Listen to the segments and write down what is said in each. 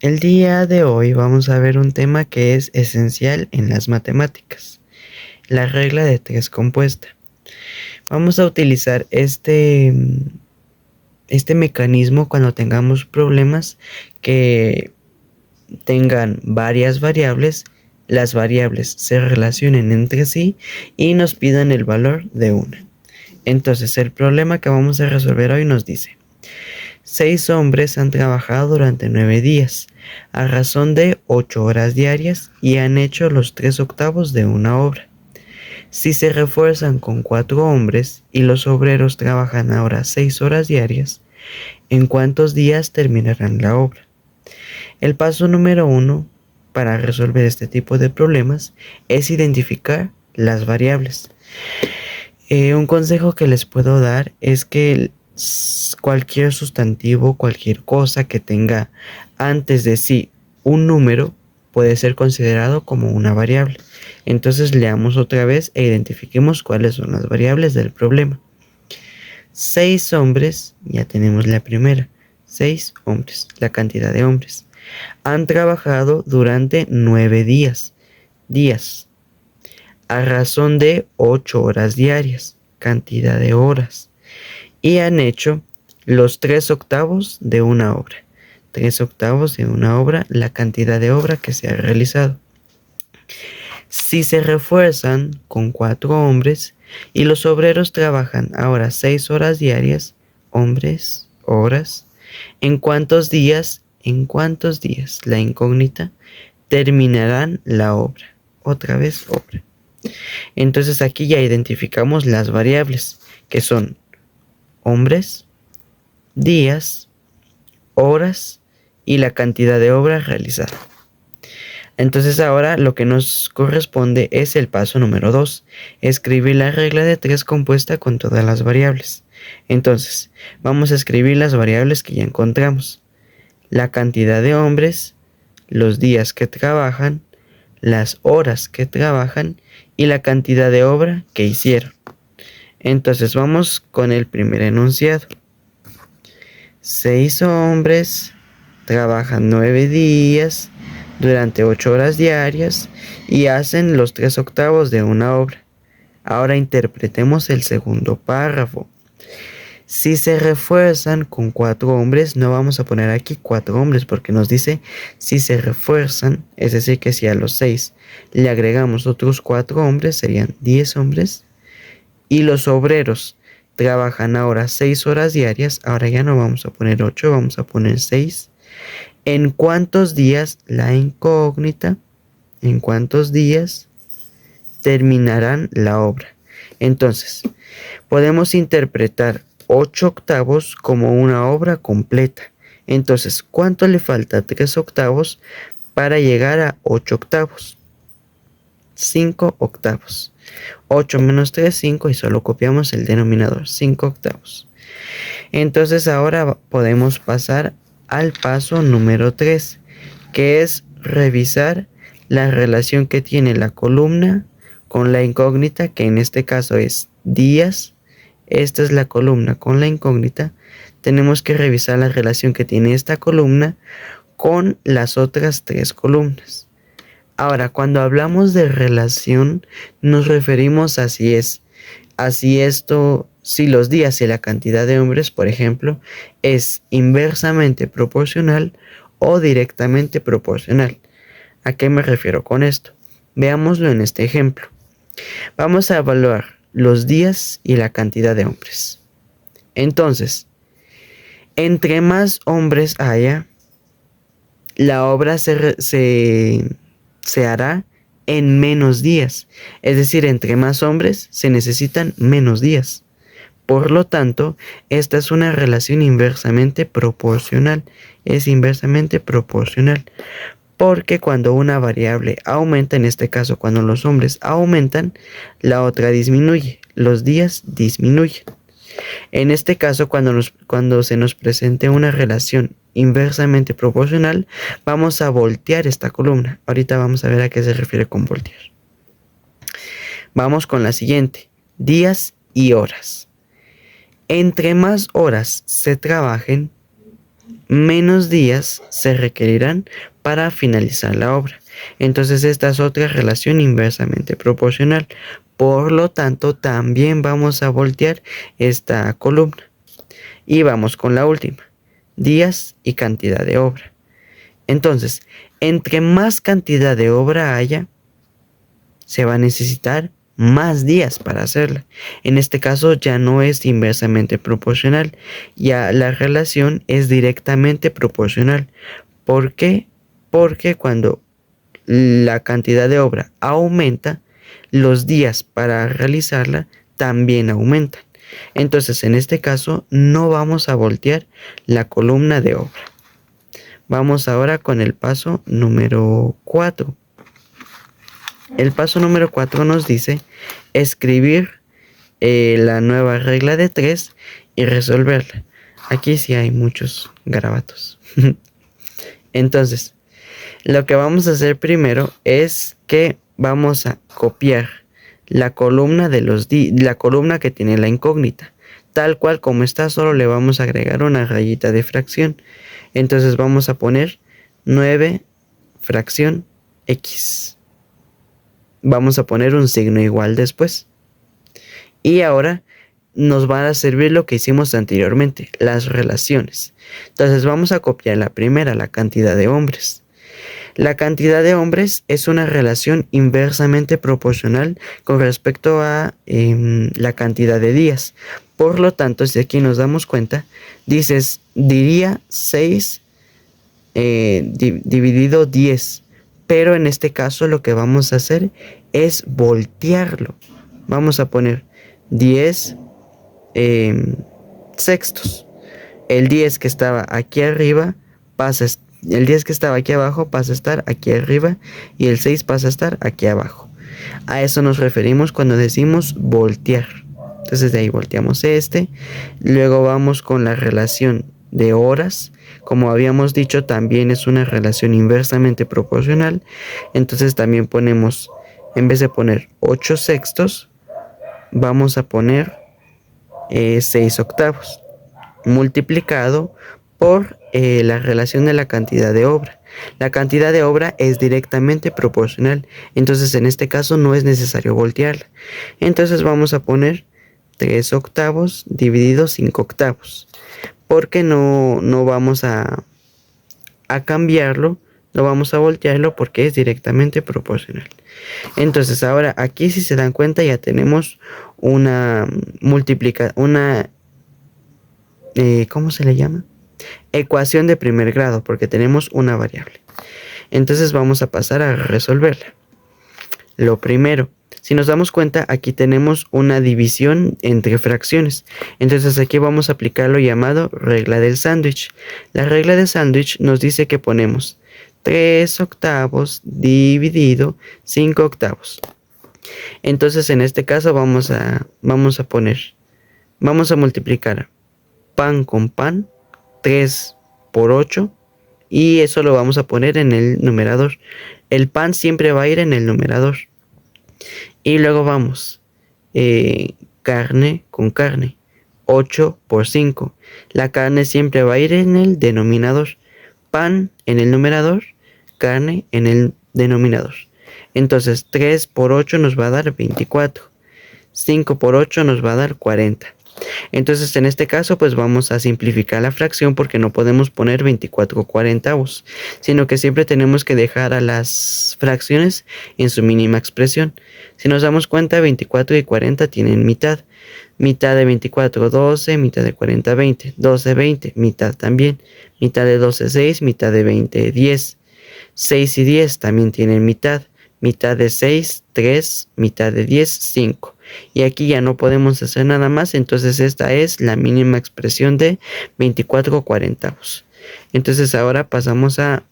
El día de hoy vamos a ver un tema que es esencial en las matemáticas, la regla de tres compuesta. Vamos a utilizar este mecanismo cuando tengamos problemas que tengan varias variables, las variables se relacionen entre sí y nos pidan el valor de una. Entonces, el problema que vamos a resolver hoy nos dice: 6 hombres han trabajado durante 9 días, a razón de 8 horas diarias, y han hecho los 3/8 de una obra. Si se refuerzan con 4 hombres y los obreros trabajan ahora 6 horas diarias, ¿en cuántos días terminarán la obra? El paso número 1 para resolver este tipo de problemas es identificar las variables. Un consejo que les puedo dar es que cualquier sustantivo, cualquier cosa que tenga antes de sí un número puede ser considerado como una variable. Entonces leamos otra vez e identifiquemos cuáles son las variables del problema. 6 hombres, ya tenemos la primera. 6 hombres, la cantidad de hombres. Han trabajado durante 9 días. Días a razón de 8 horas diarias, cantidad de horas, y han hecho los 3/8 de una obra. 3/8 de una obra, la cantidad de obra que se ha realizado. Si se refuerzan con 4 hombres y los obreros trabajan ahora 6 horas diarias, hombres, horas, ¿en cuántos días? ¿En cuántos días? La incógnita, terminarán la obra. Otra vez obra. Entonces aquí ya identificamos las variables, que son hombres, días, horas y la cantidad de obra realizada. Entonces ahora lo que nos corresponde es el paso número 2, escribir la regla de tres compuesta con todas las variables. Entonces, vamos a escribir las variables que ya encontramos: la cantidad de hombres, los días que trabajan, las horas que trabajan y la cantidad de obra que hicieron. Entonces vamos con el primer enunciado. 6 hombres trabajan 9 días durante 8 horas diarias y hacen los 3/8 de una obra. Ahora interpretemos el segundo párrafo. Si se refuerzan con 4 hombres, no vamos a poner aquí 4 hombres porque nos dice si se refuerzan, es decir que si a los 6 le agregamos otros 4 hombres, serían 10 hombres. Y los obreros trabajan ahora 6 horas diarias, ahora ya no vamos a poner 8, vamos a poner 6. ¿En cuántos días? La incógnita. ¿En cuántos días terminarán la obra? Entonces, podemos interpretar 8/8 como una obra completa. Entonces, ¿cuánto le falta a 3/8 para llegar a 8/8? 5/8. 8 menos 3, 5, y solo copiamos el denominador, 5/8. Entonces ahora podemos pasar al paso número 3, que es revisar la relación que tiene la columna con la incógnita, que en este caso es días. Esta es la columna con la incógnita. Tenemos que revisar la relación que tiene esta columna con las otras 3 columnas. Ahora, cuando hablamos de relación, nos referimos a si los días y la cantidad de hombres, por ejemplo, es inversamente proporcional o directamente proporcional. ¿A qué me refiero con esto? Veámoslo en este ejemplo. Vamos a evaluar los días y la cantidad de hombres. Entonces, entre más hombres haya, la obra se hará en menos días. Es decir, entre más hombres se necesitan menos días. Por lo tanto, esta es una relación inversamente proporcional. Es inversamente proporcional. Porque cuando una variable aumenta, en este caso cuando los hombres aumentan, la otra disminuye. Los días disminuyen. En este caso, cuando se nos presente una relación inversamente proporcional, vamos a voltear esta columna. Ahorita vamos a ver a qué se refiere con voltear. Vamos con la siguiente: días y horas. Entre más horas se trabajen, menos días se requerirán para finalizar la obra. Entonces esta es otra relación inversamente proporcional. Por lo tanto, también vamos a voltear esta columna. Y vamos con la última, días y cantidad de obra. Entonces, entre más cantidad de obra haya, se va a necesitar más días para hacerla. En este caso ya no es inversamente proporcional, ya la relación es directamente proporcional. ¿Por qué? Porque cuando la cantidad de obra aumenta, los días para realizarla también aumentan. Entonces, en este caso, no vamos a voltear la columna de obra. Vamos ahora con el paso número 4. El paso número 4 nos dice escribir la nueva regla de 3 y resolverla. Aquí sí hay muchos garabatos. Entonces, lo que vamos a hacer primero es que vamos a copiar la columna la columna que tiene la incógnita. Tal cual como está, solo le vamos a agregar una rayita de fracción. Entonces vamos a poner 9 fracción x. Vamos a poner un signo igual después. Y ahora nos van a servir lo que hicimos anteriormente, las relaciones. Entonces vamos a copiar la primera, la cantidad de hombres. La cantidad de hombres es una relación inversamente proporcional con respecto a la cantidad de días. Por lo tanto, si aquí nos damos cuenta, diría 6 dividido 10. Pero en este caso lo que vamos a hacer es voltearlo. Vamos a poner 10 sextos. El 10 que estaba aquí arriba el 10 que estaba aquí abajo pasa a estar aquí arriba y el 6 pasa a estar aquí abajo. A eso nos referimos cuando decimos voltear. Entonces de ahí volteamos luego vamos con la relación de horas. Como habíamos dicho, también es una relación inversamente proporcional. Entonces también ponemos, en vez de poner 8 sextos, vamos a poner 6 octavos multiplicado por la relación de la cantidad de obra. La cantidad de obra es directamente proporcional, entonces en este caso no es necesario voltearla. Entonces vamos a poner 3 octavos dividido 5 octavos, porque no vamos a cambiarlo, no vamos a voltearlo porque es directamente proporcional. Entonces ahora aquí, si se dan cuenta, ya tenemos una ¿cómo se le llama? Ecuación de primer grado, porque tenemos una variable. Entonces vamos a pasar a resolverla. Lo primero, si nos damos cuenta, aquí tenemos una división entre fracciones. Entonces aquí vamos a aplicar lo llamado regla del sándwich. La regla del sándwich nos dice que ponemos 3 octavos dividido 5 octavos. Entonces en este caso vamos a multiplicar pan con pan, 3 por 8, y eso lo vamos a poner en el numerador. El pan siempre va a ir en el numerador. Y luego vamos, carne con carne, 8 por 5. La carne siempre va a ir en el denominador. Pan en el numerador, carne en el denominador. Entonces 3 por 8 nos va a dar 24. 5 por 8 nos va a dar 40. Entonces en este caso pues vamos a simplificar la fracción, porque no podemos poner 24 cuarentavos, sino que siempre tenemos que dejar a las fracciones en su mínima expresión. Si nos damos cuenta, 24 y 40 tienen mitad. Mitad de 24, 12, mitad de 40, 20, 12, 20, mitad también. Mitad de 12, 6, mitad de 20, 10. 6 y 10 también tienen mitad. Mitad de 6, 3, mitad de 10, 5. Y aquí ya no podemos hacer nada más, entonces esta es la mínima expresión de 24 cuarentavos. Entonces ahora pasamos a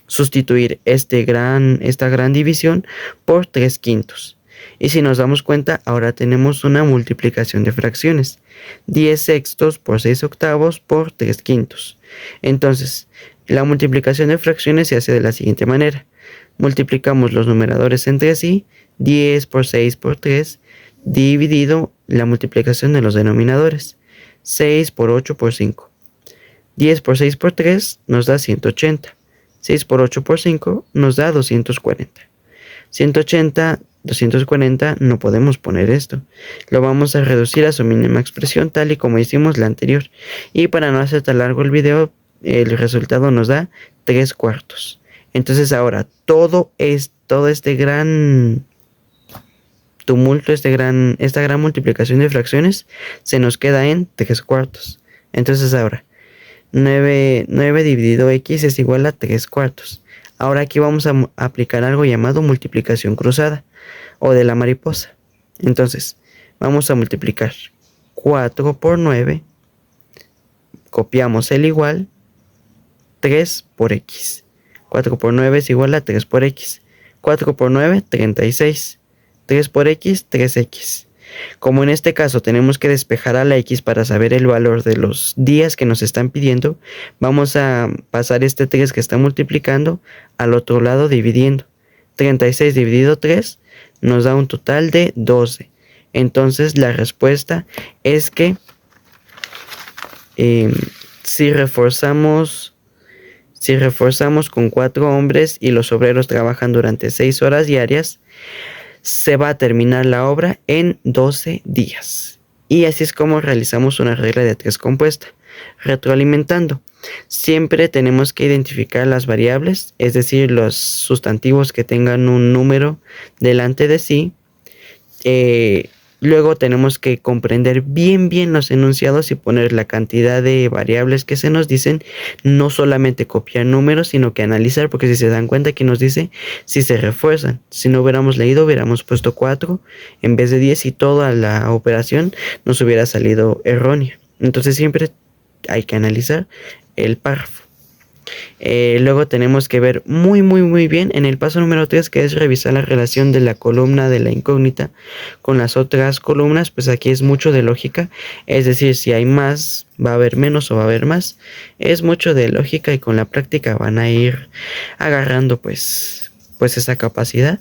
sustituir esta gran división por 3 quintos. Y si nos damos cuenta, ahora tenemos una multiplicación de fracciones. 10 sextos por 6 octavos por 3 quintos. Entonces, la multiplicación de fracciones se hace de la siguiente manera. Multiplicamos los numeradores entre sí, 10 por 6 por 3, dividido la multiplicación de los denominadores, 6 por 8 por 5. 10 por 6 por 3 nos da 180. 6 por 8 por 5 nos da 240. 180, 240, no podemos poner esto. Lo vamos a reducir a su mínima expresión tal y como hicimos la anterior. Y para no hacer tan largo el video, el resultado nos da 3/4. Entonces ahora todo este gran tumulto, esta gran multiplicación de fracciones se nos queda en 3/4. Entonces ahora 9 dividido x es igual a 3/4. Ahora aquí vamos a aplicar algo llamado multiplicación cruzada o de la mariposa. Entonces vamos a multiplicar 4 por 9, copiamos el igual, 3 por x. 4 por 9 es igual a 3 por x. 4 por 9, 36. 3 por x, 3x. Como en este caso tenemos que despejar a la x para saber el valor de los días que nos están pidiendo, vamos a pasar este 3 que está multiplicando al otro lado dividiendo. 36 dividido 3 nos da un total de 12. Entonces la respuesta es que si reforzamos con 4 hombres y los obreros trabajan durante 6 horas diarias, se va a terminar la obra en 12 días. Y así es como realizamos una regla de 3 compuesta. Retroalimentando. Siempre tenemos que identificar las variables, es decir, los sustantivos que tengan un número delante de sí. Luego tenemos que comprender bien los enunciados y poner la cantidad de variables que se nos dicen. No solamente copiar números, sino que analizar, porque si se dan cuenta aquí nos dice si se refuerzan. Si no hubiéramos leído, hubiéramos puesto 4 en vez de 10 y toda la operación nos hubiera salido errónea. Entonces siempre hay que analizar el párrafo. Luego tenemos que ver muy bien en el paso número 3, que es revisar la relación de la columna de la incógnita con las otras columnas. Pues aquí es mucho de lógica, es decir, si hay más va a haber menos o va a haber más. Es mucho de lógica y con la práctica van a ir agarrando pues esa capacidad.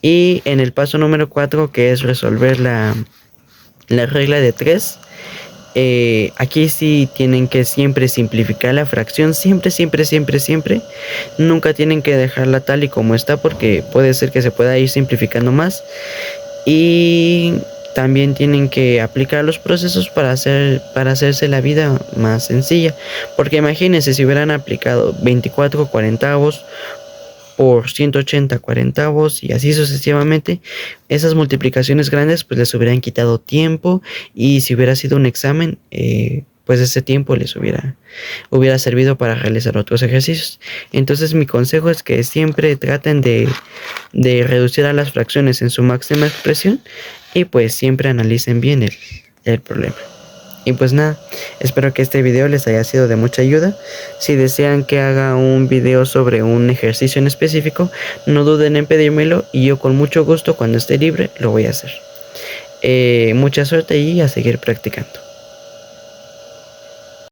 Y en el paso número 4, que es resolver la regla de 3, aquí sí tienen que siempre simplificar la fracción, siempre. Nunca tienen que dejarla tal y como está, porque puede ser que se pueda ir simplificando más. Y también tienen que aplicar los procesos para hacerse la vida más sencilla, porque imagínense si hubieran aplicado 24 cuarentavos por 180 cuarentavos y así sucesivamente, esas multiplicaciones grandes pues les hubieran quitado tiempo, y si hubiera sido un examen, pues ese tiempo les hubiera servido para realizar otros ejercicios. Entonces mi consejo es que siempre traten de reducir a las fracciones en su máxima expresión, y pues siempre analicen bien el problema. Y pues nada, espero que este video les haya sido de mucha ayuda. Si desean que haga un video sobre un ejercicio en específico, no duden en pedírmelo y yo con mucho gusto, cuando esté libre, lo voy a hacer. Mucha suerte y a seguir practicando.